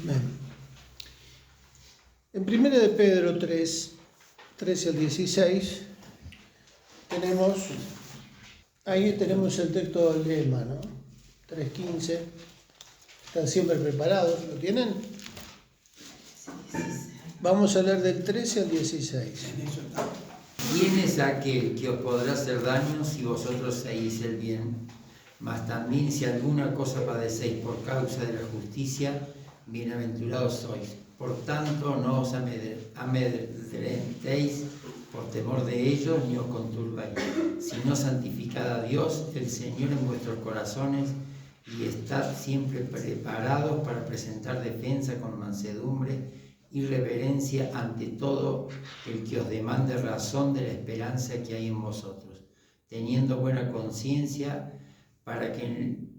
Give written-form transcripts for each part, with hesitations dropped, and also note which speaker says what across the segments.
Speaker 1: Amén. En 1 de Pedro 3, 13 al 16, tenemos el texto del lema, ¿no? 3:15. Están siempre preparados, ¿lo tienen? Vamos a leer del 13 al 16.
Speaker 2: ¿Quién es aquel que os podrá hacer daño si vosotros hacéis el bien? Mas también si alguna cosa padecéis por causa de la justicia, bienaventurados sois. Por tanto, no os amedrentéis por temor de ellos, ni os conturbáis, sino santificad a Dios, el Señor, en vuestros corazones, y estad siempre preparados para presentar defensa con mansedumbre y reverencia ante todo el que os demande razón de la esperanza que hay en vosotros, teniendo buena conciencia, para que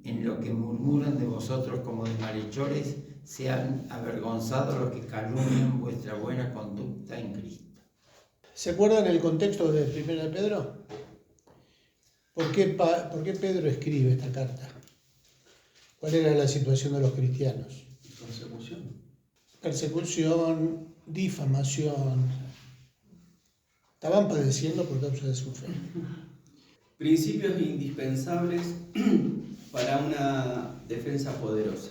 Speaker 2: en lo que murmuran de vosotros como de malhechores sean avergonzados los que calumnian vuestra buena conducta en Cristo.
Speaker 1: ¿Se acuerdan el contexto de 1 de Pedro? ¿Por qué Pedro escribe esta carta? ¿Cuál era la situación de los cristianos? Persecución, difamación. Estaban padeciendo por causa de su fe.
Speaker 3: Principios indispensables para una defensa poderosa.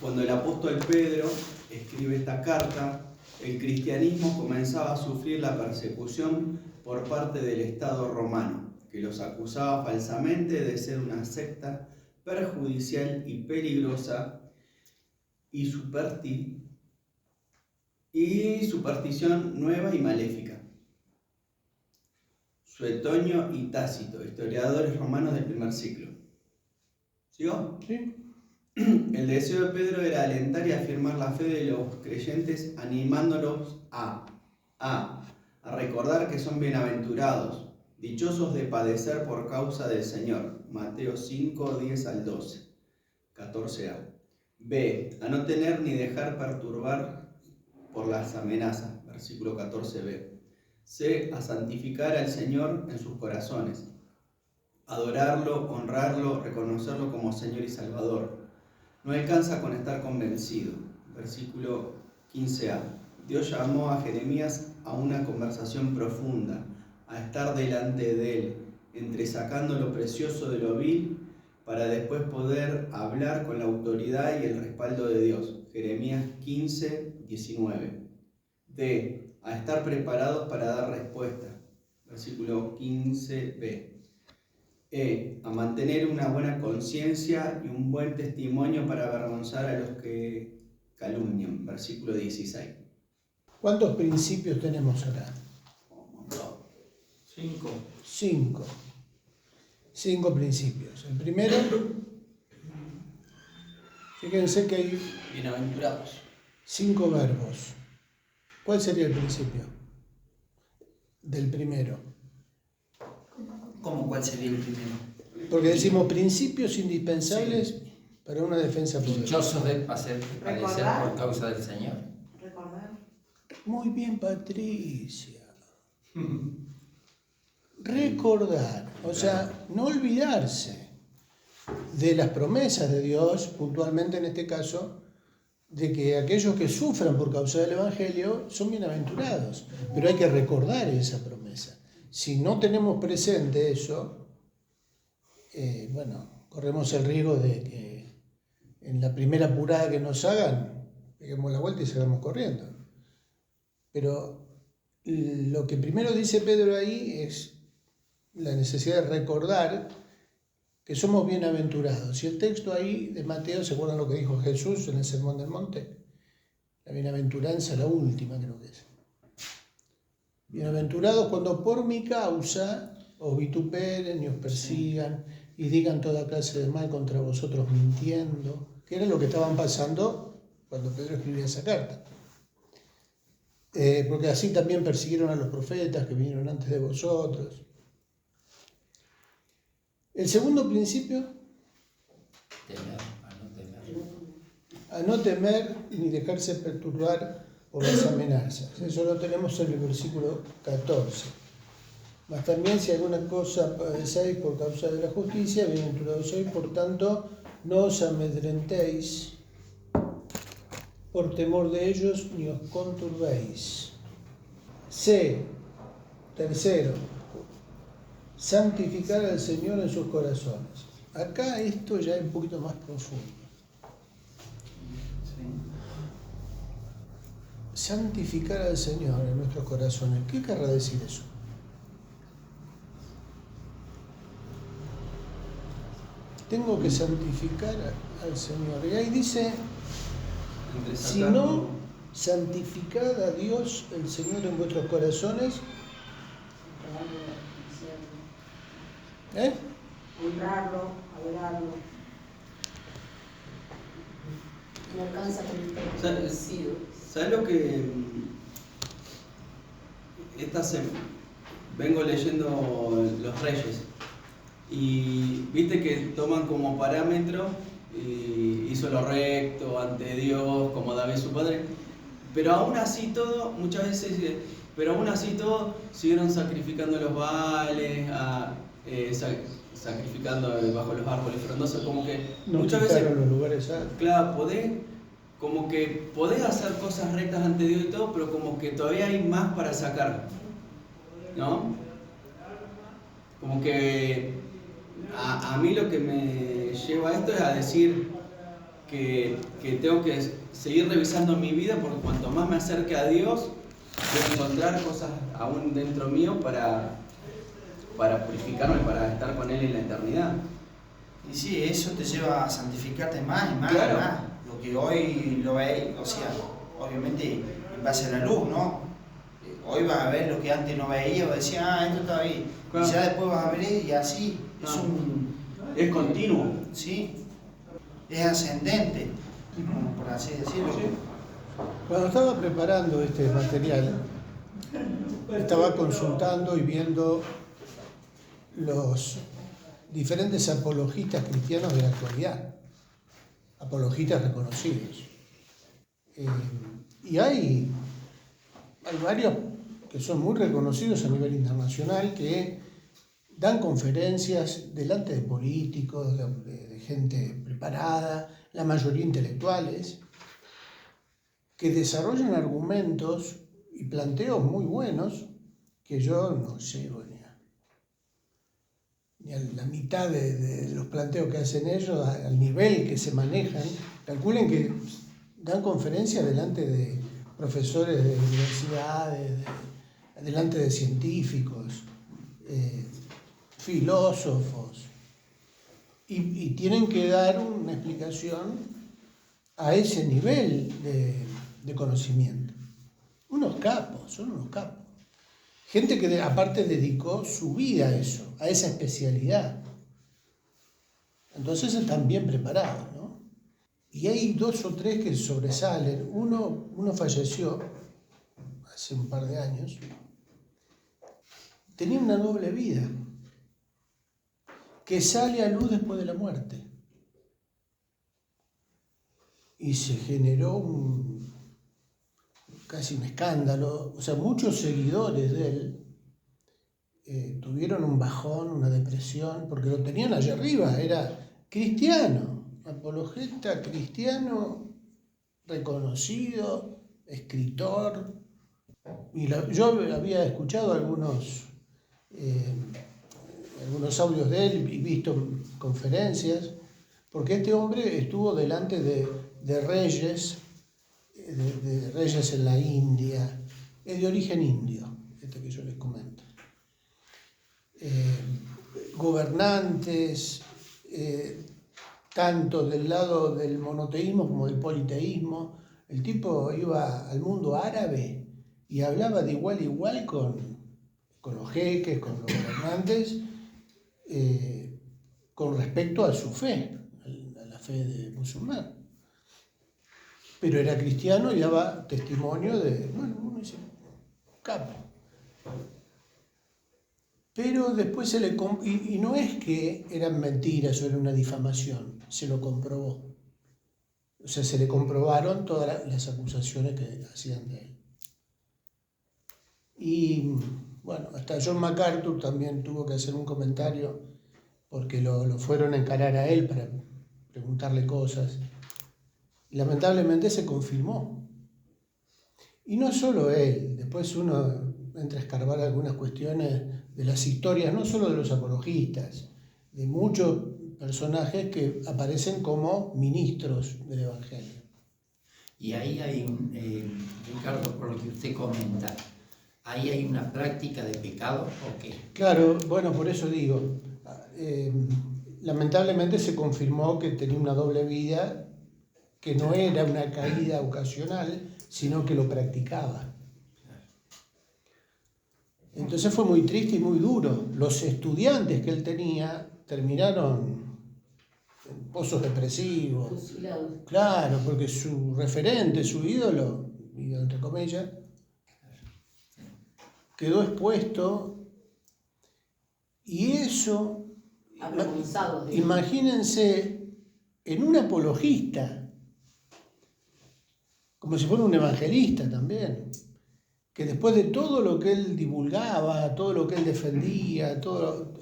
Speaker 3: Cuando el apóstol Pedro escribe esta carta, el cristianismo comenzaba a sufrir la persecución por parte del Estado romano, que los acusaba falsamente de ser una secta perjudicial y peligrosa y superstición nueva y maléfica. Suetonio y Tácito, historiadores romanos del primer siglo. ¿Sigo?
Speaker 1: Sí.
Speaker 3: El deseo de Pedro era alentar y afirmar la fe de los creyentes, animándolos a recordar que son bienaventurados, dichosos de padecer por causa del Señor. Mateo 5, 10 al 12, 14a. B. A no tener ni dejar perturbar por las amenazas. Versículo 14b. C. A santificar al Señor en sus corazones. Adorarlo, honrarlo, reconocerlo como Señor y Salvador. No alcanza con estar convencido. Versículo 15a. Dios llamó a Jeremías a una conversación profunda, a estar delante de él, entresacando lo precioso de lo vil, para después poder hablar con la autoridad y el respaldo de Dios. Jeremías 15, 19. D. A estar preparados para dar respuesta. Versículo 15b. E. A mantener una buena conciencia y un buen testimonio para avergonzar a los que calumnian. Versículo 16.
Speaker 1: ¿Cuántos principios tenemos acá?
Speaker 3: 5.
Speaker 1: 5 principios. El primero, fíjense que hay
Speaker 3: Bienaventurados.
Speaker 1: 5 verbos. ¿Cuál sería el principio del primero?
Speaker 2: ¿Cómo cuál sería el primero?
Speaker 1: Porque decimos principios indispensables para una defensa poderosa.
Speaker 2: Dichosos de padecer por causa del Señor.
Speaker 4: Recordar.
Speaker 1: Muy bien, Patricia. Recordar, o sea, no olvidarse de las promesas de Dios, puntualmente en este caso, de que aquellos que sufran por causa del Evangelio son bienaventurados, pero hay que recordar esa promesa. Si no tenemos presente eso, corremos el riesgo de que en la primera apurada que nos hagan, peguemos la vuelta y salgamos corriendo. Pero lo que primero dice Pedro ahí es la necesidad de recordar que somos bienaventurados. Y el texto ahí de Mateo, ¿se acuerdan lo que dijo Jesús en el Sermón del Monte? La bienaventuranza, la última creo que es. Bienaventurados cuando por mi causa os vituperen y os persigan y digan toda clase de mal contra vosotros mintiendo, que era lo que estaban pasando cuando Pedro escribía esa carta. Porque así también persiguieron a los profetas que vinieron antes de vosotros. El segundo principio, a no temer ni dejarse perturbar por las amenazas. Eso lo tenemos en el versículo 14. Mas también si alguna cosa padecéis por causa de la justicia, bienaventurados sois, por tanto, no os amedrentéis por temor de ellos ni os conturbéis. C. Tercero, santificar al Señor en sus corazones. Acá esto ya es un poquito más profundo. Santificar al Señor en nuestros corazones. ¿Qué querrá decir eso? Tengo que santificar al Señor. Y ahí dice, si no, santificad a Dios, el Señor, en vuestros corazones.
Speaker 4: Honrarlo, adorarlo. No alcanza con el convencido.
Speaker 3: ¿Sabes lo que vengo leyendo Los Reyes? Y viste que toman como parámetro hizo lo recto ante Dios, como David su padre, pero aún así todo, muchas veces, siguieron sacrificando los baales, sacrificando bajo los árboles frondosos, como que
Speaker 1: no
Speaker 3: muchas veces
Speaker 1: los lugares altos.
Speaker 3: Claro, podés hacer cosas rectas ante Dios y todo, pero como que todavía hay más para sacar, ¿no? Como que a mí lo que me lleva a esto es a decir que tengo que seguir revisando mi vida, porque cuanto más me acerque a Dios, voy a encontrar cosas aún dentro mío para purificarme, para estar con Él en la eternidad.
Speaker 5: Y sí, eso te lleva a santificarte más y más,
Speaker 3: claro.
Speaker 5: y más. Lo que hoy lo veis, o sea, obviamente en base a la luz, ¿no? Hoy vas a ver lo que antes no veías, o decías, esto está bien. Claro. Y ya después vas a ver y así.
Speaker 3: Es continuo.
Speaker 5: Sí, es ascendente, por así decirlo.
Speaker 1: Sí. Cuando estaba preparando este material, estaba consultando y viendo los diferentes apologistas cristianos de la actualidad, apologistas reconocidos. Y hay varios que son muy reconocidos a nivel internacional, que dan conferencias delante de políticos, de gente preparada, la mayoría intelectuales, que desarrollan argumentos y planteos muy buenos que yo no llego ni a la mitad de los planteos que hacen ellos, al nivel que se manejan. Calculen que dan conferencias delante de profesores de universidades, delante de científicos, filósofos, y tienen que dar una explicación a ese nivel de conocimiento. Unos capos, son unos capos. Gente que aparte dedicó su vida a eso, a esa especialidad. Entonces están bien preparados, ¿no? Y hay 2 o 3 que sobresalen. Uno falleció hace un par de años. Tenía una doble vida que sale a luz después de la muerte. Y se generó casi un escándalo. O sea, muchos seguidores de él tuvieron un bajón, una depresión, porque lo tenían allá arriba. Era cristiano, apologeta cristiano, reconocido, escritor. Y yo había escuchado algunos audios de él y visto conferencias, porque este hombre estuvo delante de reyes, de reyes en la India, es de origen indio, este que yo les comento. Gobernantes, tanto del lado del monoteísmo como del politeísmo. El tipo iba al mundo árabe y hablaba de igual a igual con los jeques, con los gobernantes, con respecto a su fe, a la fe de musulmán. Pero era cristiano y daba testimonio de, uno dice, capo. Pero después y no es que eran mentiras o era una difamación, se lo comprobó. O sea, se le comprobaron todas las acusaciones que hacían de él. Y bueno, hasta John MacArthur también tuvo que hacer un comentario porque lo fueron a encarar a él para preguntarle cosas. Lamentablemente se confirmó. Y no solo él, después uno entra a escarbar algunas cuestiones de las historias, no solo de los apologistas, de muchos personajes que aparecen como ministros del Evangelio.
Speaker 2: Y ahí hay, Ricardo, por lo que usted comenta, ¿ahí hay una práctica de pecado o qué?
Speaker 1: Claro, bueno, por eso digo, lamentablemente se confirmó que tenía una doble vida, que no era una caída ocasional, sino que lo practicaba. Entonces fue muy triste y muy duro. Los estudiantes que él tenía terminaron en pozos depresivos.
Speaker 4: Fusilados.
Speaker 1: Claro, porque su referente, su ídolo, entre comillas, quedó expuesto. Y eso,
Speaker 4: Avergonzados de él.
Speaker 1: imagínense, en un apologista, como si fuera un evangelista también, que después de todo lo que él divulgaba, todo lo que él defendía, todo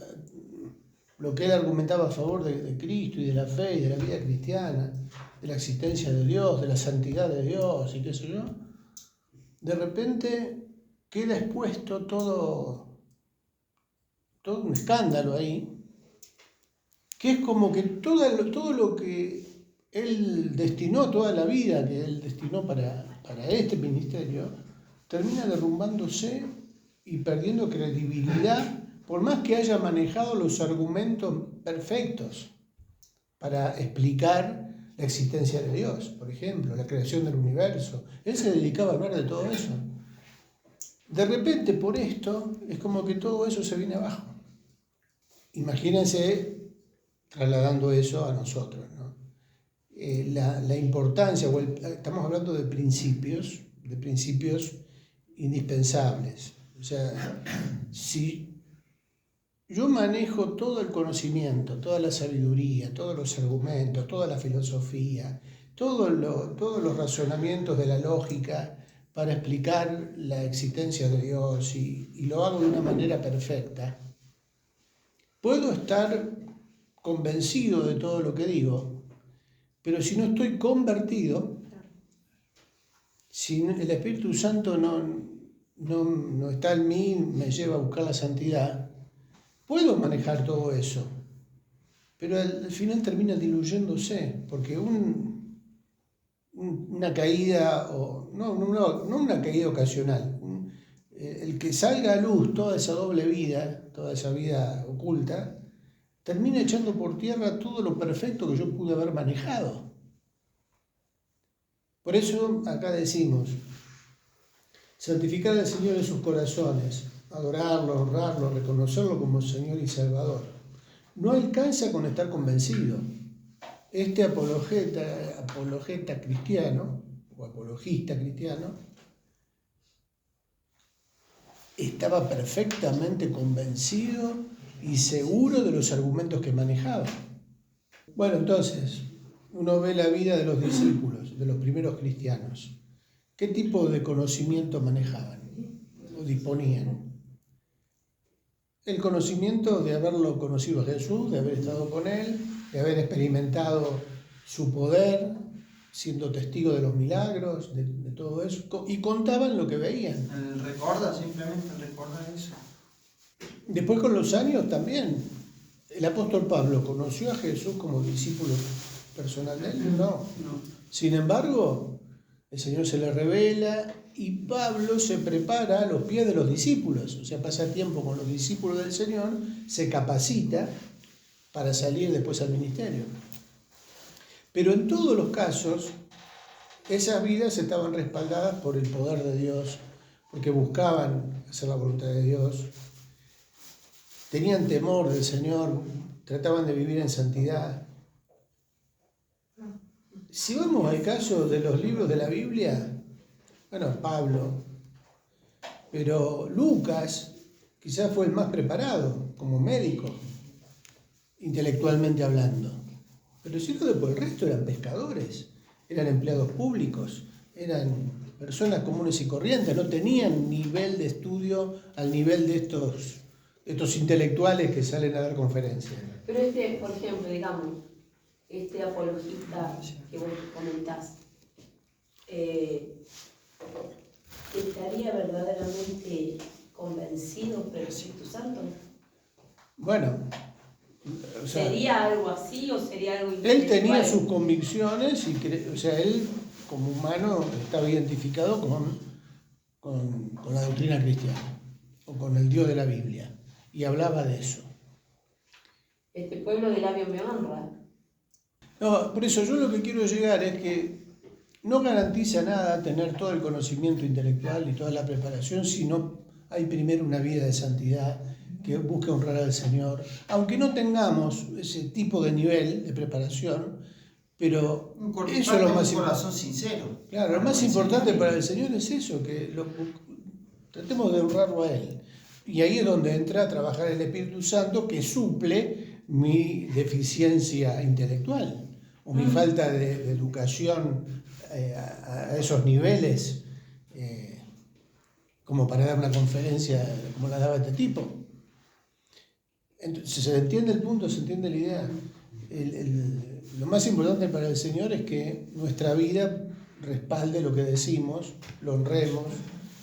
Speaker 1: lo que él argumentaba a favor de Cristo y de la fe y de la vida cristiana, de la existencia de Dios, de la santidad de Dios y qué sé yo, de repente queda expuesto todo un escándalo ahí, que es como que todo lo que él destinó, toda la vida que él destinó para este ministerio, termina derrumbándose y perdiendo credibilidad, por más que haya manejado los argumentos perfectos para explicar la existencia de Dios, por ejemplo, la creación del universo. Él se dedicaba a hablar de todo eso. De repente, por esto, es como que todo eso se viene abajo. Imagínense trasladando eso a nosotros, ¿no? La importancia, estamos hablando de principios indispensables. O sea, si yo manejo todo el conocimiento, toda la sabiduría, todos los argumentos, toda la filosofía, todos los razonamientos de la lógica para explicar la existencia de Dios y lo hago de una manera perfecta, puedo estar convencido de todo lo que digo, pero si no estoy convertido, si el Espíritu Santo no está en mí, me lleva a buscar la santidad, puedo manejar todo eso, pero al final termina diluyéndose, porque una caída, no una caída ocasional, el que salga a luz toda esa doble vida, toda esa vida oculta, termina echando por tierra todo lo perfecto que yo pude haber manejado. Por eso acá decimos, santificar al Señor en sus corazones, adorarlo, honrarlo, reconocerlo como Señor y Salvador. No alcanza con estar convencido. Este apologeta cristiano, o apologista cristiano, estaba perfectamente convencido y seguro de los argumentos que manejaba. Bueno, entonces, uno ve la vida de los discípulos, de los primeros cristianos. ¿Qué tipo de conocimiento manejaban o disponían? El conocimiento de haberlo conocido a Jesús, de haber estado con él, de haber experimentado su poder, siendo testigo de los milagros, de todo eso, y contaban lo que veían.
Speaker 5: Simplemente recuerda eso.
Speaker 1: Después con los años también. ¿El apóstol Pablo conoció a Jesús como discípulo personal de él? No. Sin embargo, el Señor se le revela y Pablo se prepara a los pies de los discípulos. O sea, pasa tiempo con los discípulos del Señor, se capacita para salir después al ministerio. Pero en todos los casos, esas vidas estaban respaldadas por el poder de Dios, porque buscaban hacer la voluntad de Dios, tenían temor del Señor, trataban de vivir en santidad. Si vamos al caso de los libros de la Biblia, bueno, Pablo, pero Lucas quizás fue el más preparado como médico, intelectualmente hablando. Pero si no, después el resto eran pescadores, eran empleados públicos, eran personas comunes y corrientes, no tenían nivel de estudio al nivel de estos intelectuales que salen a dar conferencias.
Speaker 4: Pero por ejemplo, digamos, este apologista que vos comentás, ¿estaría verdaderamente convencido por el Espíritu Santo?
Speaker 1: Bueno, o sea,
Speaker 4: ¿Sería algo así o sería algo
Speaker 1: él tenía
Speaker 4: intelectual?
Speaker 1: sus convicciones y o sea, él como humano estaba identificado con la doctrina cristiana o con el Dios de la Biblia y hablaba de eso.
Speaker 4: Este pueblo de labio me honra.
Speaker 1: No, por eso yo lo que quiero llegar es que no garantiza nada tener todo el conocimiento intelectual y toda la preparación si no hay primero una vida de santidad que busque honrar al Señor, aunque no tengamos ese tipo de nivel de preparación, pero eso es lo más
Speaker 5: un corazón sincero.
Speaker 1: Claro, lo más importante para el Señor es eso, que tratemos de honrarlo a Él. Y ahí es donde entra a trabajar el Espíritu Santo que suple mi deficiencia intelectual o mi falta de educación a esos niveles como para dar una conferencia como la daba este tipo. Entonces, ¿se entiende el punto? ¿Se entiende la idea? Lo más importante para el Señor es que nuestra vida respalde lo que decimos, lo honremos,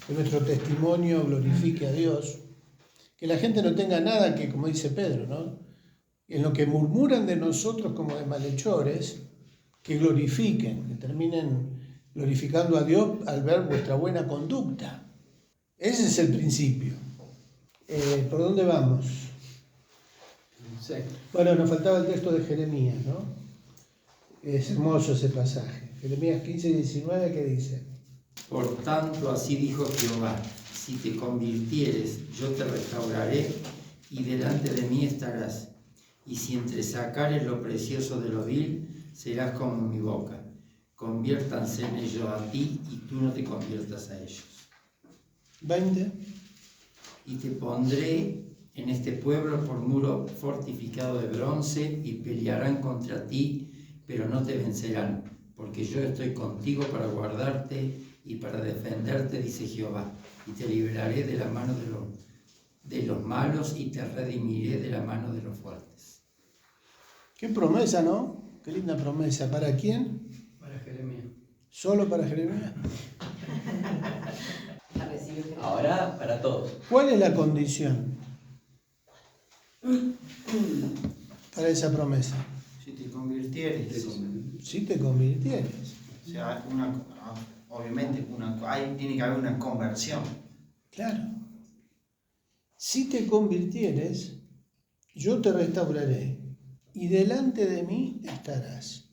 Speaker 1: que nuestro testimonio glorifique a Dios, que la gente no tenga nada que, como dice Pedro, ¿no? En lo que murmuran de nosotros como de malhechores, que glorifiquen, que terminen glorificando a Dios al ver vuestra buena conducta. Ese es el principio. ¿Por dónde vamos?
Speaker 3: Sí.
Speaker 1: Bueno, nos faltaba el texto de Jeremías, ¿no? Es hermoso ese pasaje. Jeremías 15 y 19, ¿qué dice?
Speaker 2: Por tanto, así dijo Jehová, si te convirtieres, yo te restauraré y delante de mí estarás. Y si entresacares lo precioso de lo vil, serás como mi boca. Conviértanse en ellos a ti y tú no te conviertas a ellos.
Speaker 1: 20.
Speaker 2: Y te pondré en este pueblo por muro fortificado de bronce y pelearán contra ti, pero no te vencerán, porque yo estoy contigo para guardarte y para defenderte, dice Jehová, y te libraré de la mano de los malos y te redimiré de la mano de los fuertes.
Speaker 1: Qué promesa, ¿no? Qué linda promesa. ¿Para quién?
Speaker 3: Para Jeremías.
Speaker 1: ¿Solo para Jeremías?
Speaker 4: La recibió Jesús.
Speaker 3: Ahora para todos.
Speaker 1: ¿Cuál es la condición para esa promesa?
Speaker 5: Si te convirtieres.
Speaker 1: Si te convirtieres.
Speaker 5: O sea, obviamente ahí tiene que haber una conversión.
Speaker 1: Claro. Si te convirtieres, yo te restauraré y delante de mí estarás.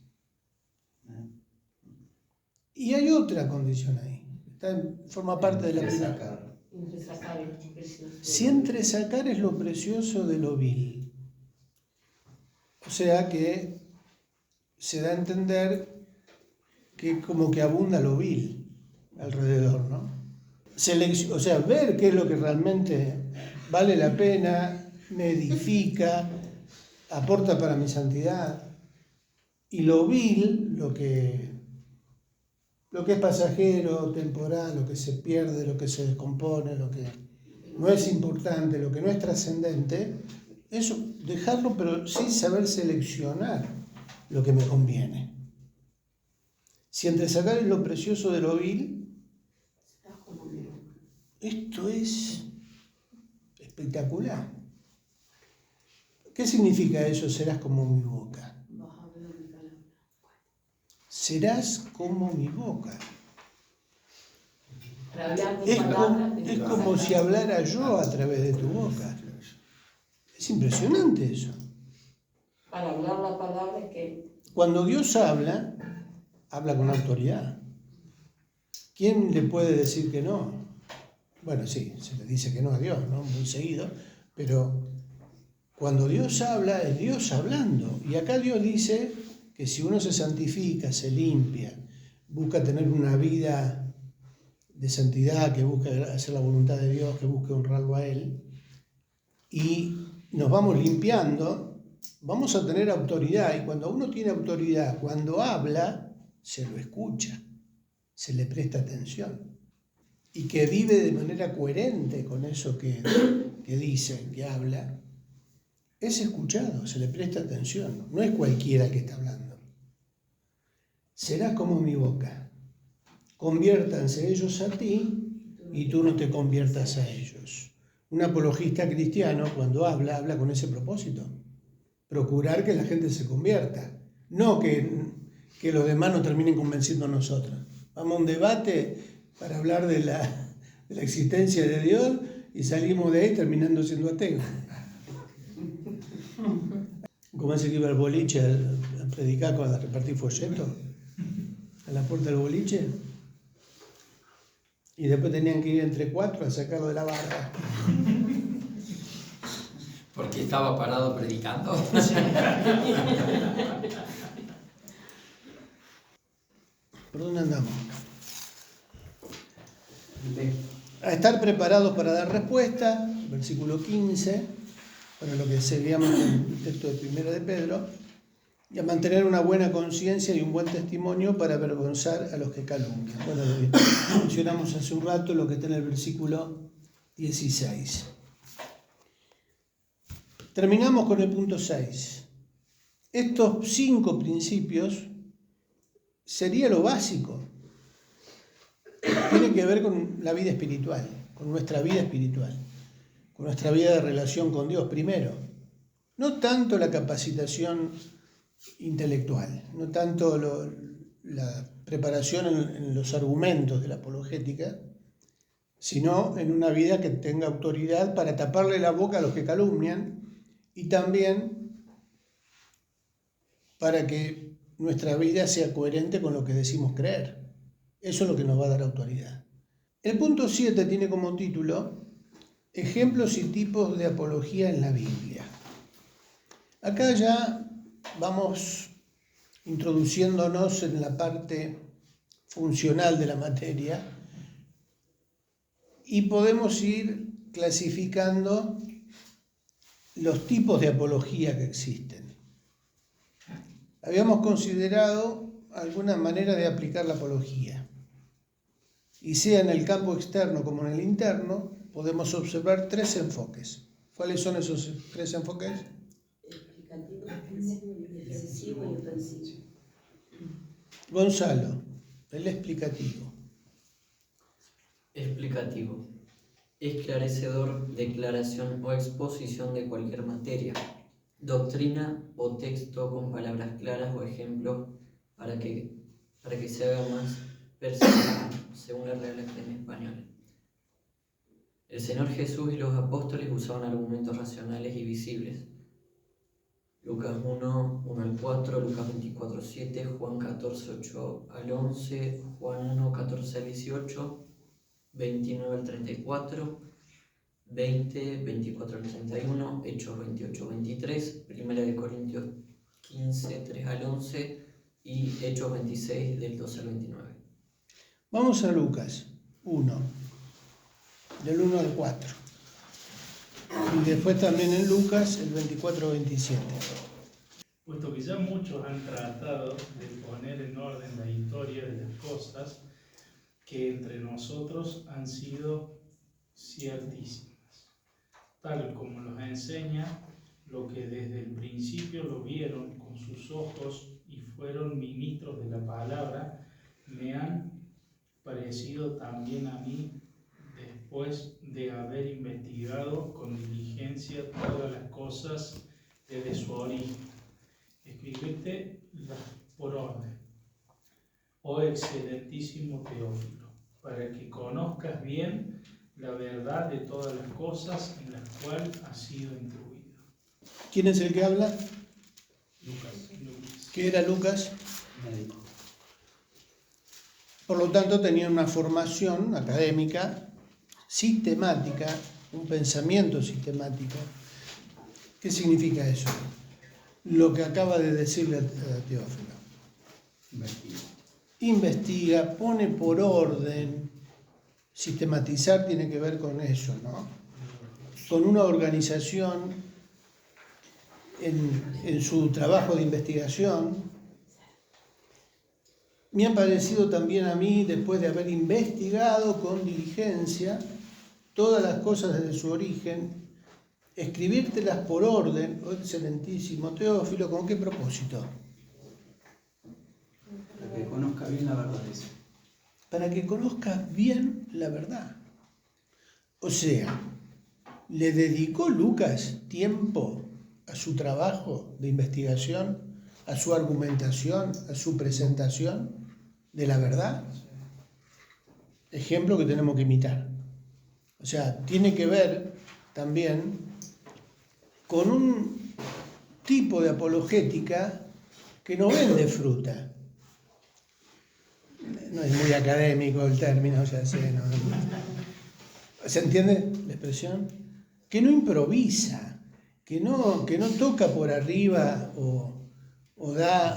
Speaker 1: Y hay otra condición ahí. Forma parte de la primera.
Speaker 4: Entresacar lo precioso.
Speaker 1: Si entresacar es lo precioso de lo vil. O sea que se da a entender que como que abunda lo vil alrededor, ¿no? O sea, ver qué es lo que realmente vale la pena, me edifica, aporta para mi santidad. Y lo vil, lo que es pasajero, temporal, lo que se pierde, lo que se descompone, lo que no es importante, lo que no es trascendente, eso, dejarlo, pero sí saber seleccionar lo que me conviene. Si entresacar es lo precioso de lo vil, esto es espectacular. ¿Qué significa eso? Serás como mi boca. Serás como mi boca. Es como si hablara yo a través de tu boca. Es impresionante eso.
Speaker 4: Para hablar la palabra es que...
Speaker 1: Cuando Dios habla con autoridad. ¿Quién le puede decir que no? Bueno, sí, se le dice que no a Dios, ¿no? Muy seguido, pero cuando Dios habla, es Dios hablando. Y acá Dios dice que si uno se santifica, se limpia, busca tener una vida de santidad, que busca hacer la voluntad de Dios, que busque honrarlo a Él, y nos vamos limpiando, vamos a tener autoridad. Y cuando uno tiene autoridad, cuando habla, se lo escucha, se le presta atención. Y que vive de manera coherente con eso que dice, que habla, es escuchado, se le presta atención, no es cualquiera el que está hablando. Serás como mi boca, conviértanse ellos a ti y tú no te conviertas a ellos. Un apologista cristiano cuando habla con ese propósito, procurar que la gente se convierta, no que los demás nos terminen convenciendo a nosotros. Vamos a un debate para hablar de la existencia de Dios y salimos de ahí terminando siendo ateos. ¿Cómo hace que iba al boliche a predicar, a repartir folletos a la puerta del boliche? Y después tenían que ir entre 4 a sacarlo de la barra.
Speaker 2: Porque estaba parado predicando.
Speaker 1: ¿Por dónde andamos? A estar preparados para dar respuesta, versículo 15, para lo que seguíamos en el texto de 1 de Pedro, y a mantener una buena conciencia y un buen testimonio para avergonzar a los que calumnian. Bueno, mencionamos hace un rato lo que está en el versículo 16. Terminamos con el punto 6. Estos 5 principios sería lo básico. Tiene que ver con la vida espiritual, con nuestra vida espiritual, con nuestra vida de relación con Dios primero. No tanto la capacitación intelectual, no tanto la preparación en los argumentos de la apologética, sino en una vida que tenga autoridad para taparle la boca a los que calumnian y también para que nuestra vida sea coherente con lo que decimos creer. Eso es lo que nos va a dar autoridad. El punto 7 tiene como título Ejemplos y tipos de apología en la Biblia. Acá ya vamos introduciéndonos en la parte funcional de la materia y podemos ir clasificando los tipos de apología que existen. Habíamos considerado alguna manera de aplicar la apología. Y sea en el campo externo como en el interno, podemos observar 3 enfoques. ¿Cuáles son esos 3 enfoques?
Speaker 4: Explicativo, decisivo y ofensivo.
Speaker 1: Gonzalo, el explicativo.
Speaker 6: Explicativo. Esclarecedor, declaración o exposición de cualquier materia, doctrina o texto con palabras claras o ejemplos para que se haga más perceptible, según la Real Academia Española. El Señor Jesús y los apóstoles usaban argumentos racionales y visibles. Lucas 1, 1 al 4, Lucas 24, 7, Juan 14, 8 al 11, Juan 1, 14 al 18, 29 al 34, 20, 24 al 31, Hechos 28, 23, 1 Corintios 15, 3 al 11 y Hechos 26, del 12 al 29.
Speaker 1: Vamos a Lucas 1, del 1 al 4. Y después también en Lucas el 24-27.
Speaker 7: Puesto que ya muchos han tratado de poner en orden la historia de las cosas que entre nosotros han sido ciertísimas, tal como los enseña lo que desde el principio lo vieron con sus ojos y fueron ministros de la palabra, me han parecido también a mí después de haber investigado con diligencia todas las cosas desde su origen. Escribirte por orden, oh excelentísimo Teófilo, para que conozcas bien la verdad de todas las cosas en las cuales has sido instruido.
Speaker 1: ¿Quién es el que habla?
Speaker 7: Lucas.
Speaker 1: ¿Qué era Lucas?
Speaker 3: Médico.
Speaker 1: Por lo tanto, tenía una formación académica sistemática, un pensamiento sistemático. ¿Qué significa eso? Lo que acaba de decirle a Teófilo. Investiga, pone por orden. Sistematizar tiene que ver con eso, ¿no? Con una organización en su trabajo de investigación. Me ha parecido también a mí, después de haber investigado con diligencia todas las cosas desde su origen, escribírtelas por orden, oh excelentísimo Teófilo, ¿con qué propósito?
Speaker 3: Para que conozca bien la verdad, dice.
Speaker 1: Para que conozcas bien la verdad. O sea, ¿le dedicó Lucas tiempo a su trabajo de investigación, a su argumentación, a su presentación de la verdad? Ejemplo que tenemos que imitar. O sea, tiene que ver también con un tipo de apologética que no vende fruta. No es muy académico el término, ya sé, no. ¿Se entiende la expresión? Que no improvisa, que no toca por arriba o da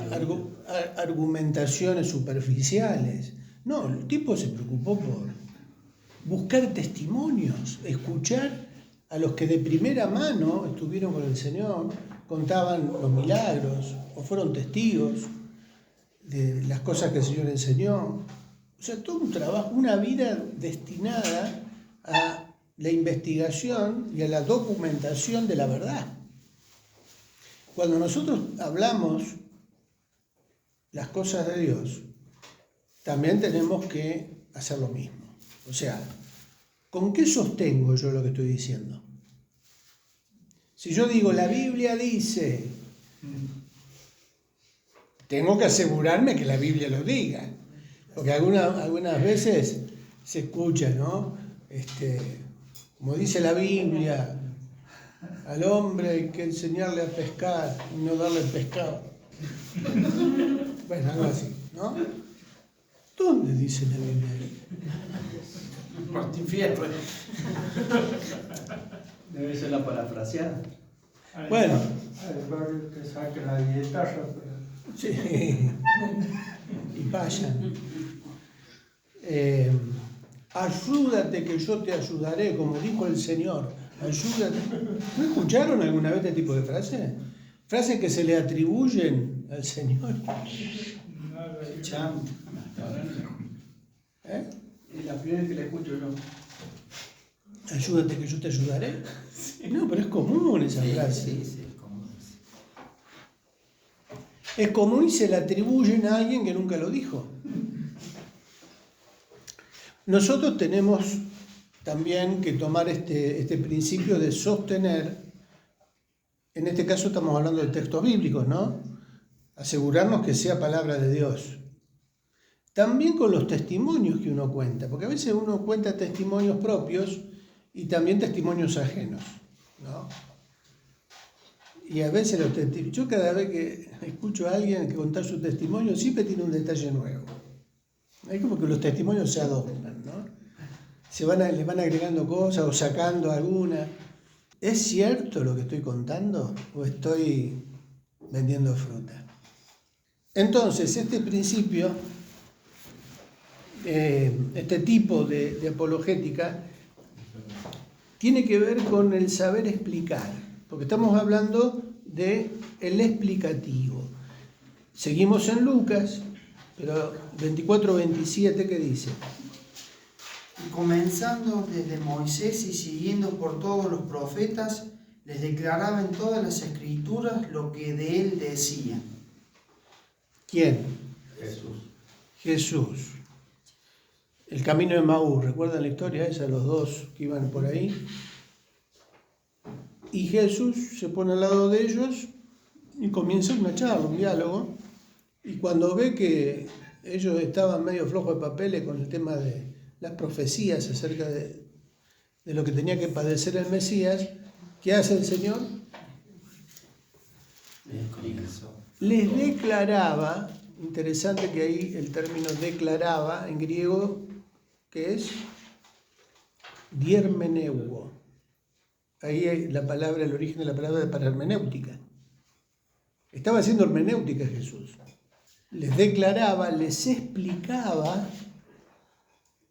Speaker 1: argumentaciones superficiales. No, el tipo se preocupó por buscar testimonios, escuchar a los que de primera mano estuvieron con el Señor, contaban los milagros o fueron testigos de las cosas que el Señor enseñó. O sea, todo un trabajo, una vida destinada a la investigación y a la documentación de la verdad. Cuando nosotros hablamos las cosas de Dios, también tenemos que hacer lo mismo. O sea, ¿con qué sostengo yo lo que estoy diciendo? Si yo digo, la Biblia dice, tengo que asegurarme que la Biblia lo diga. Porque algunas veces se escucha, ¿no? Como dice la Biblia, al hombre hay que enseñarle a pescar y no darle el pescado. Bueno, algo así, ¿no? ¿Dónde dice la Biblia?
Speaker 5: Martín Fierro.
Speaker 3: Debe ser la parafraseada.
Speaker 1: Bueno.
Speaker 8: Hay varios que saquen la guitarra, pero...
Speaker 1: Sí. Y vayan. Ayúdate que yo te ayudaré, como dijo el Señor. Ayúdate. ¿No escucharon alguna vez este tipo de frases? Frases que se le atribuyen al Señor. ¿Eh?
Speaker 3: Es la primera vez que la escucho yo.
Speaker 1: Ayúdate que yo te ayudaré. No, pero es común esa frase.
Speaker 2: Sí, es común.
Speaker 1: Es común y se le atribuyen a alguien que nunca lo dijo. Nosotros tenemos también que tomar este principio de sostener, en este caso estamos hablando de textos bíblicos, ¿no? Asegurarnos que sea palabra de Dios. También con los testimonios que uno cuenta, porque a veces uno cuenta testimonios propios y también testimonios ajenos, ¿no? Y a veces yo cada vez que escucho a alguien que contar su testimonio siempre tiene un detalle nuevo. Es como que los testimonios se adoptan, ¿no? Le van agregando cosas o sacando alguna. ¿Es cierto lo que estoy contando o estoy vendiendo fruta? Entonces, este principio, este tipo de apologética, tiene que ver con el saber explicar, porque estamos hablando del explicativo. Seguimos en Lucas, pero 24-27, ¿qué dice?
Speaker 5: Y comenzando desde Moisés y siguiendo por todos los profetas, les declaraba en todas las escrituras lo que de él decían.
Speaker 1: ¿Quién?
Speaker 3: Jesús.
Speaker 1: Jesús. El camino de Maús, ¿recuerdan la historia esa? Los dos que iban por ahí. Y Jesús se pone al lado de ellos y comienza una charla, un diálogo. Y cuando ve que ellos estaban medio flojos de papeles con el tema de las profecías acerca de lo que tenía que padecer el Mesías, ¿qué hace el Señor? Les declaraba, interesante que ahí el término declaraba en griego, que es diermeneuo. Ahí hay la palabra, el origen de la palabra para hermenéutica. Estaba haciendo hermenéutica Jesús. Les declaraba, les explicaba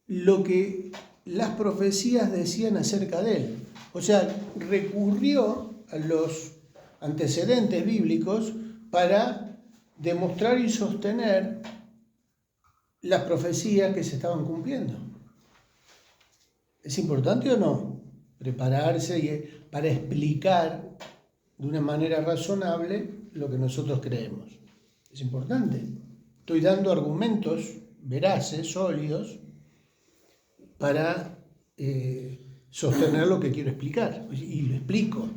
Speaker 1: lo que las profecías decían acerca de él. O sea, recurrió a los antecedentes bíblicos para demostrar y sostener las profecías que se estaban cumpliendo. ¿Es importante o no? prepararse para explicar de una manera razonable lo que nosotros creemos. Es importante. Estoy dando argumentos veraces, sólidos, para sostener lo que quiero explicar, y lo explico.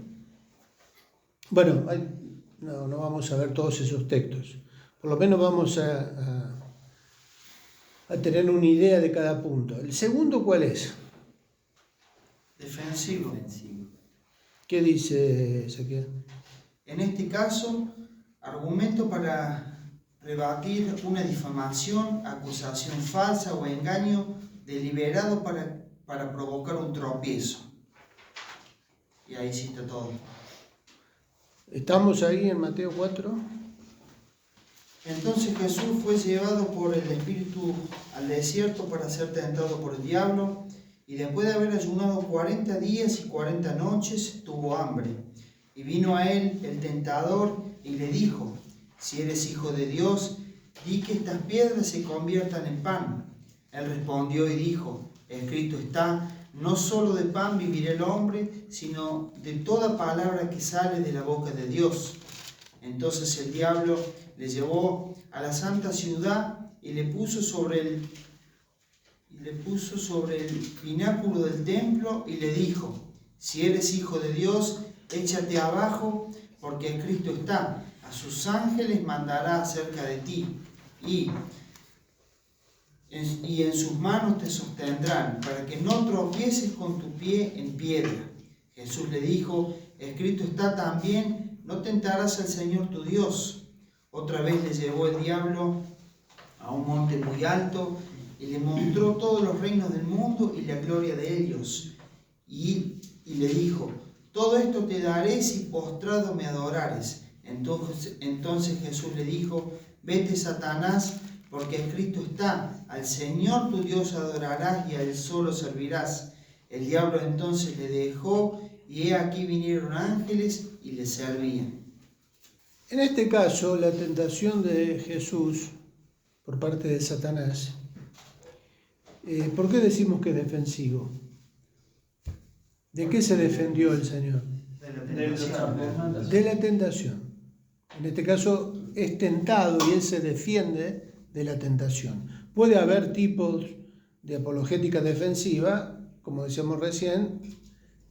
Speaker 1: Bueno, no vamos a ver todos esos textos. Por lo menos vamos a tener una idea de cada punto. ¿El segundo cuál es?
Speaker 5: Defensivo.
Speaker 1: ¿Qué dice Ezequiel?
Speaker 5: En este caso, argumento para rebatir una difamación, acusación falsa o engaño deliberado para provocar un tropiezo. Y ahí cita todo.
Speaker 1: ¿Estamos ahí en Mateo 4?
Speaker 5: Entonces Jesús fue llevado por el Espíritu al desierto para ser tentado por el diablo, y después de haber ayunado 40 días y 40 noches, tuvo hambre. Y vino a él el tentador y le dijo: si eres hijo de Dios, di que estas piedras se conviertan en pan. Él respondió y dijo: escrito está, no solo de pan vivirá el hombre, sino de toda palabra que sale de la boca de Dios. Entonces el diablo le llevó a la santa ciudad y le puso sobre el pináculo del templo y le dijo: si eres hijo de Dios, échate abajo, porque escrito está, a sus ángeles mandará acerca de ti, y en sus manos te sostendrán, para que no tropieces con tu pie en piedra. Jesús le dijo: escrito está también, no tentarás al Señor tu Dios. Otra vez le llevó el diablo a un monte muy alto y le mostró todos los reinos del mundo y la gloria de ellos. Y le dijo: todo esto te daré si postrado me adorares. Entonces Jesús le dijo: vete, Satanás, porque escrito está, al Señor tu Dios adorarás y a Él solo servirás. El diablo entonces le dejó, y he aquí vinieron ángeles y le servían.
Speaker 1: En este caso, la tentación de Jesús por parte de Satanás, ¿por qué decimos que es defensivo? ¿De qué se defendió el Señor? De la tentación. En este caso es tentado y Él se defiende de la tentación. Puede haber tipos de apologética defensiva, como decíamos recién,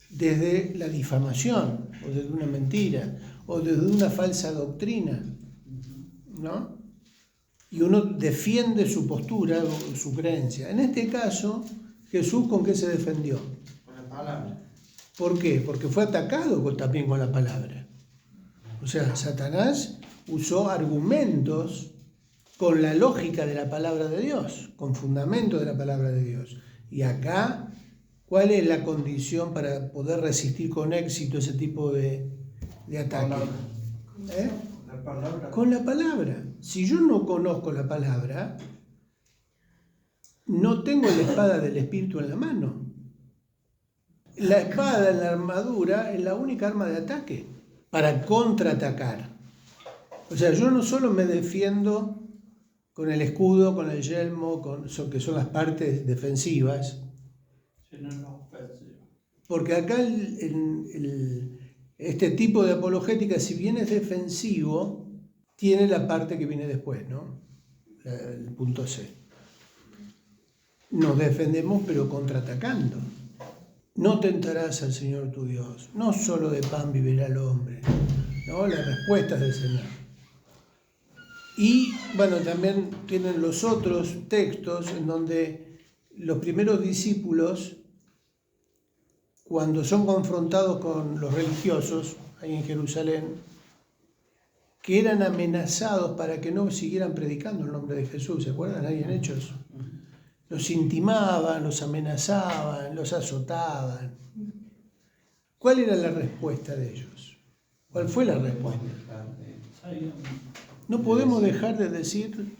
Speaker 1: desde la difamación, o desde una mentira, o desde una falsa doctrina, ¿no? Y uno defiende su postura o su creencia. En este caso, Jesús, ¿con qué se defendió?
Speaker 5: Con la palabra.
Speaker 1: ¿Por qué? Porque fue atacado también con la palabra. O sea, Satanás usó argumentos con la lógica de la palabra de Dios, con fundamento de la palabra de Dios. Y acá, ¿cuál es la condición para poder resistir con éxito ese tipo de ataque?
Speaker 8: La palabra.
Speaker 1: Con la palabra. Si yo no conozco la palabra, no tengo la espada del Espíritu en la mano. La espada en la armadura es la única arma de ataque para contraatacar. O sea, yo no solo me defiendo con el escudo, con el yelmo, que son las partes defensivas, porque acá este tipo de apologética, si bien es defensivo, tiene la parte que viene después, ¿no? El punto C. Nos defendemos, pero contraatacando. No tentarás al Señor tu Dios. No solo de pan vivirá el hombre, ¿no? La respuesta del Señor. Y, bueno, también tienen los otros textos en donde los primeros discípulos, cuando son confrontados con los religiosos ahí en Jerusalén, que eran amenazados para que no siguieran predicando el nombre de Jesús, ¿se acuerdan ahí en Hechos? Los intimaban, los amenazaban, los azotaban. ¿Cuál era la respuesta de ellos? ¿Cuál fue la respuesta? No podemos dejar de decir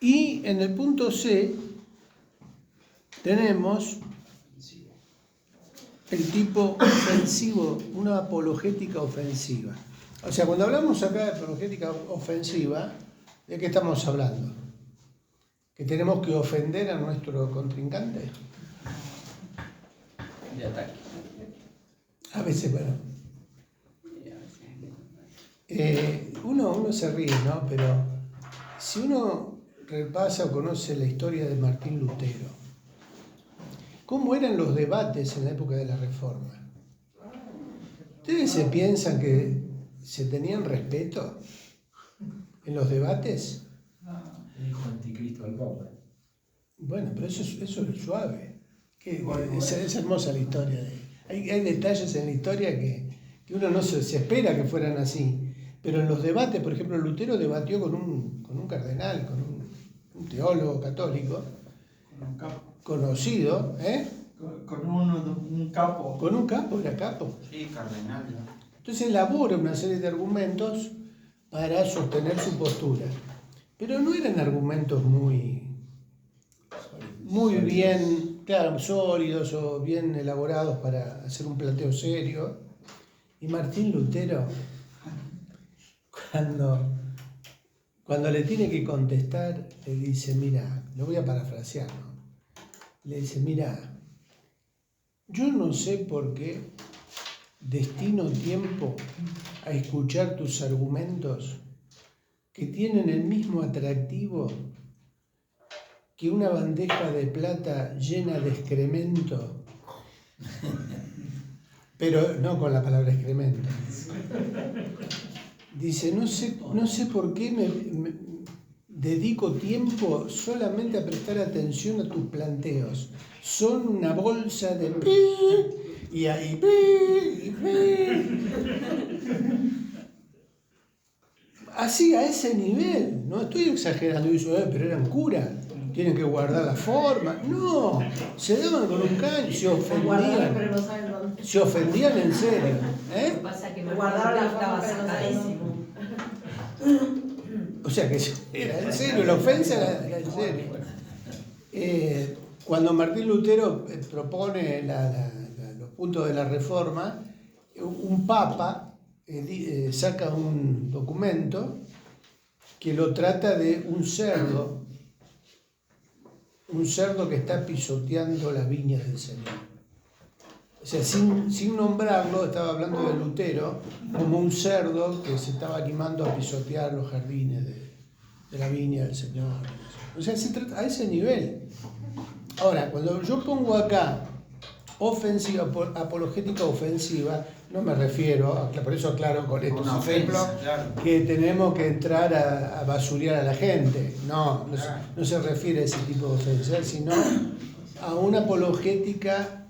Speaker 1: y en el punto C tenemos el tipo ofensivo, una apologética ofensiva. O sea, cuando hablamos acá de apologética ofensiva, ¿de qué estamos hablando? que tenemos que ofender a nuestro contrincante.
Speaker 2: De ataque.
Speaker 1: A veces, bueno. Uno se ríe, ¿no? Pero si uno repasa o conoce la historia de Martín Lutero, ¿cómo eran los debates en la época de la Reforma? ¿Ustedes se piensan que se tenían respeto en los debates?
Speaker 8: Dijo anticristo al Papa.
Speaker 1: Bueno, pero eso es suave. Es hermosa la historia. Hay detalles en la historia que uno no se espera que fueran así. Pero en los debates, por ejemplo, Lutero debatió con un cardenal, con un teólogo católico,
Speaker 8: Con un capo.
Speaker 1: conocido,
Speaker 8: Con un capo.
Speaker 1: con un capo, era capo.
Speaker 5: Sí, cardenal. ¿No?
Speaker 1: Entonces elabora una serie de argumentos para sostener su postura. Pero no eran argumentos muy bien, claro, sólidos o bien elaborados para hacer un planteo serio. Y Martín Lutero, cuando le tiene que contestar, le dice, mira, lo voy a parafrasear, ¿no? Le dice, mira, yo no sé por qué destino tiempo a escuchar tus argumentos que tienen el mismo atractivo que una bandeja de plata llena de excremento, pero no con la palabra excremento. Dice, no sé por qué me dedico tiempo solamente a prestar atención a tus planteos. Son una bolsa de y ahí así, a ese nivel. No estoy exagerando, dice, pero eran curas, tienen que guardar la forma. No, se daban con un caño, se ofendían en serio.
Speaker 4: Pasa que me guardaron la estaba sacadísimo.
Speaker 1: O sea que era en serio, la ofensa era en serio. Cuando Martín Lutero propone los puntos de la Reforma, un papa saca un documento que lo trata de un cerdo que está pisoteando la viña del Señor. O sea, sin nombrarlo, estaba hablando de Lutero como un cerdo que se estaba animando a pisotear los jardines de la viña del Señor. O sea, se trata a ese nivel. Ahora, cuando yo pongo acá ofensiva, apologética ofensiva, no me refiero, por eso aclaro con estos ejemplos, que tenemos que entrar a basurear a la gente. No se refiere a ese tipo de ofensa, sino a una apologética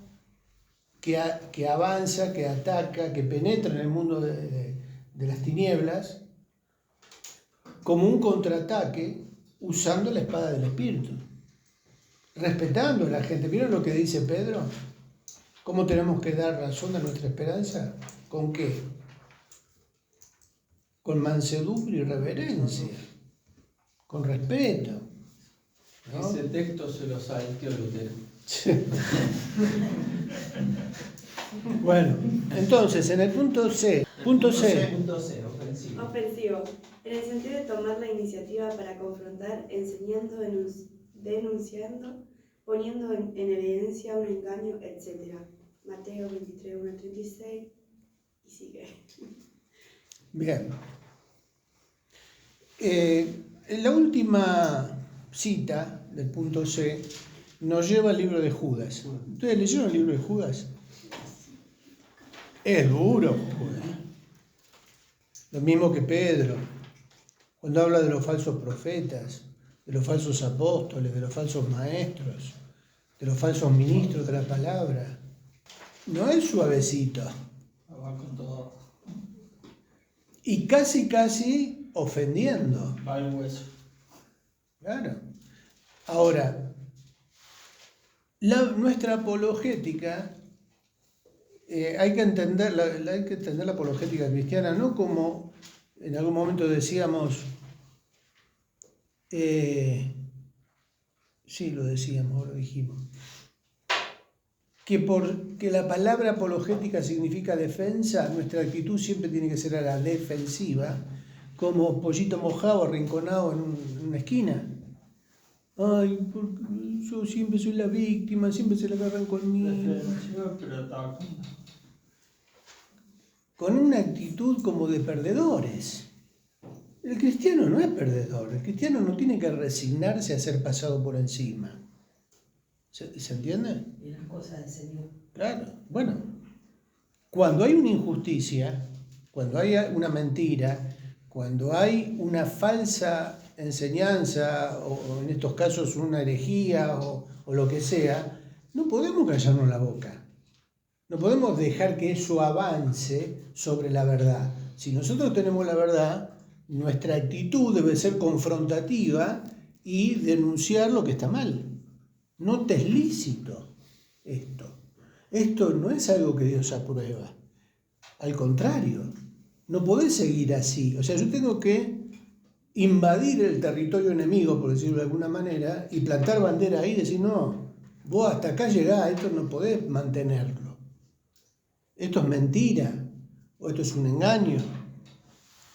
Speaker 1: que avanza, que ataca, que penetra en el mundo de las tinieblas, como un contraataque usando la espada del Espíritu, respetando a la gente. ¿Vieron lo que dice Pedro? ¿Cómo tenemos que dar razón a nuestra esperanza? ¿Con qué? Con mansedumbre y reverencia, con respeto, ¿no?
Speaker 2: Ese texto se lo salteó Lutero.
Speaker 1: Bueno, entonces en el punto C,
Speaker 9: ofensivo, en el sentido de tomar la iniciativa para confrontar, enseñando, denunciando, poniendo en evidencia un engaño, etc. Mateo 23, 1 al 36 y sigue.
Speaker 1: Bien. En la última cita del punto C nos lleva al libro de Judas. ¿Ustedes leyeron el libro de Judas? Es duro, Judas. Lo mismo que Pedro, cuando habla de los falsos profetas, de los falsos apóstoles, de los falsos maestros, de los falsos ministros de la palabra. No es suavecito.
Speaker 8: Va con todo.
Speaker 1: Y casi ofendiendo.
Speaker 8: Va al hueso.
Speaker 1: Claro. Ahora, nuestra apologética, hay que entender la apologética cristiana, no como en algún momento decíamos, sí lo decíamos, lo dijimos, que porque la palabra apologética significa defensa, nuestra actitud siempre tiene que ser a la defensiva, como pollito mojado arrinconado en una esquina. Ay, porque yo siempre soy la víctima, siempre se la agarran conmigo. Con una actitud como de perdedores. El cristiano no es perdedor, el cristiano no tiene que resignarse a ser pasado por encima. ¿Se entiende?
Speaker 4: Y las cosas del Señor.
Speaker 1: Claro, bueno. Cuando hay una injusticia, cuando hay una mentira, cuando hay una falsa enseñanza, o en estos casos una herejía o lo que sea, no podemos callarnos la boca. No podemos dejar que eso avance sobre la verdad. Si nosotros tenemos la verdad, nuestra actitud debe ser confrontativa y denunciar lo que está mal. No te es lícito esto. Esto no es algo que Dios aprueba. Al contrario, no podés seguir así. O sea, yo tengo que invadir el territorio enemigo, por decirlo de alguna manera, y plantar bandera ahí y decir, no, vos hasta acá llegás, esto no podés mantenerlo. Esto es mentira, o esto es un engaño,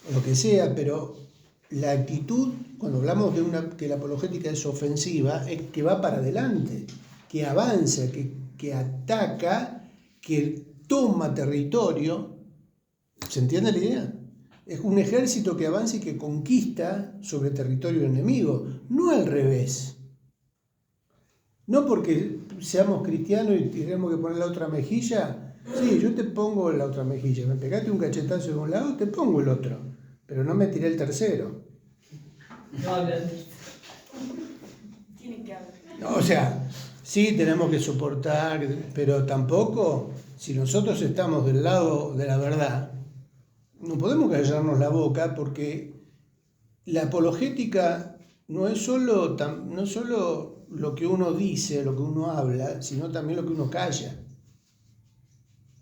Speaker 1: o lo que sea, pero la actitud, cuando hablamos de que la apologética es ofensiva, es que va para adelante, que avanza, que ataca, que toma territorio. ¿Se entiende la idea? Es un ejército que avanza y que conquista sobre territorio enemigo, no al revés. No porque seamos cristianos y tenemos que poner la otra mejilla. Sí, yo te pongo la otra mejilla. Me pegaste un cachetazo de un lado, te pongo el otro. Pero no me tiré el tercero.
Speaker 4: No hablan.
Speaker 9: Tienen que hablar.
Speaker 1: No, o sea, sí tenemos que soportar, pero tampoco, si nosotros estamos del lado de la verdad, no podemos callarnos la boca, porque la apologética no es solo lo que uno dice, lo que uno habla, sino también lo que uno calla.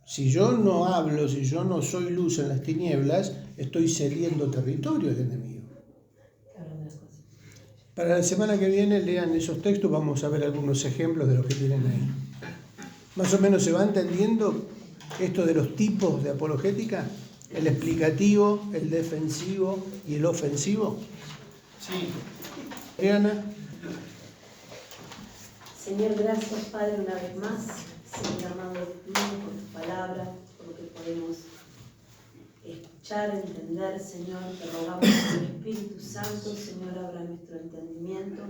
Speaker 1: Si yo no hablo, si yo no soy luz en las tinieblas, estoy cediendo territorio al enemigo. Para la semana que viene lean esos textos, vamos a ver algunos ejemplos de los que tienen ahí. Más o menos se va entendiendo esto de los tipos de apologética, el explicativo, el defensivo y el ofensivo. Sí. Ana.
Speaker 4: Señor, gracias, Padre, una vez más. Señor amado, por tu palabra, por lo que podemos escuchar, entender, Señor. Te rogamos por el Espíritu Santo, Señor, abra nuestro entendimiento.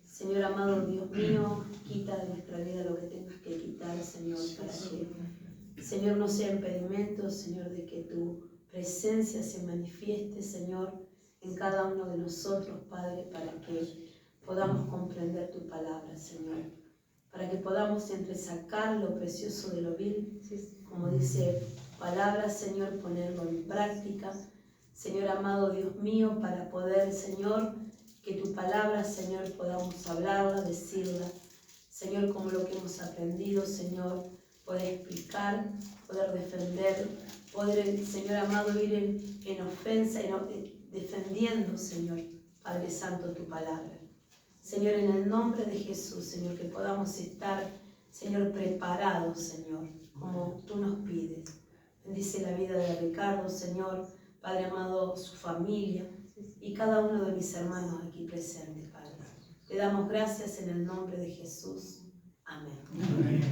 Speaker 4: Señor amado, Dios mío, quita de nuestra vida lo que tengas que quitar, Señor, para que, Señor, no sea impedimento, Señor, de que tu presencia se manifieste, Señor, en cada uno de nosotros, Padre, para que podamos comprender tu palabra, Señor, para que podamos entresacar lo precioso de lo vil, como dice palabra, Señor, ponerlo en práctica, Señor amado, Dios mío, para poder, Señor, que tu palabra, Señor, podamos hablarla, decirla, Señor, como lo que hemos aprendido, Señor, poder explicar, poder defender, poder, Señor amado, ir en ofensa, defendiendo, Señor, Padre Santo, tu palabra. Señor, en el nombre de Jesús, Señor, que podamos estar, Señor, preparados, Señor, como tú nos pides. Bendice la vida de Ricardo, Señor, Padre amado, su familia y cada uno de mis hermanos aquí presentes, Padre. Te damos gracias en el nombre de Jesús. Amén. Amén.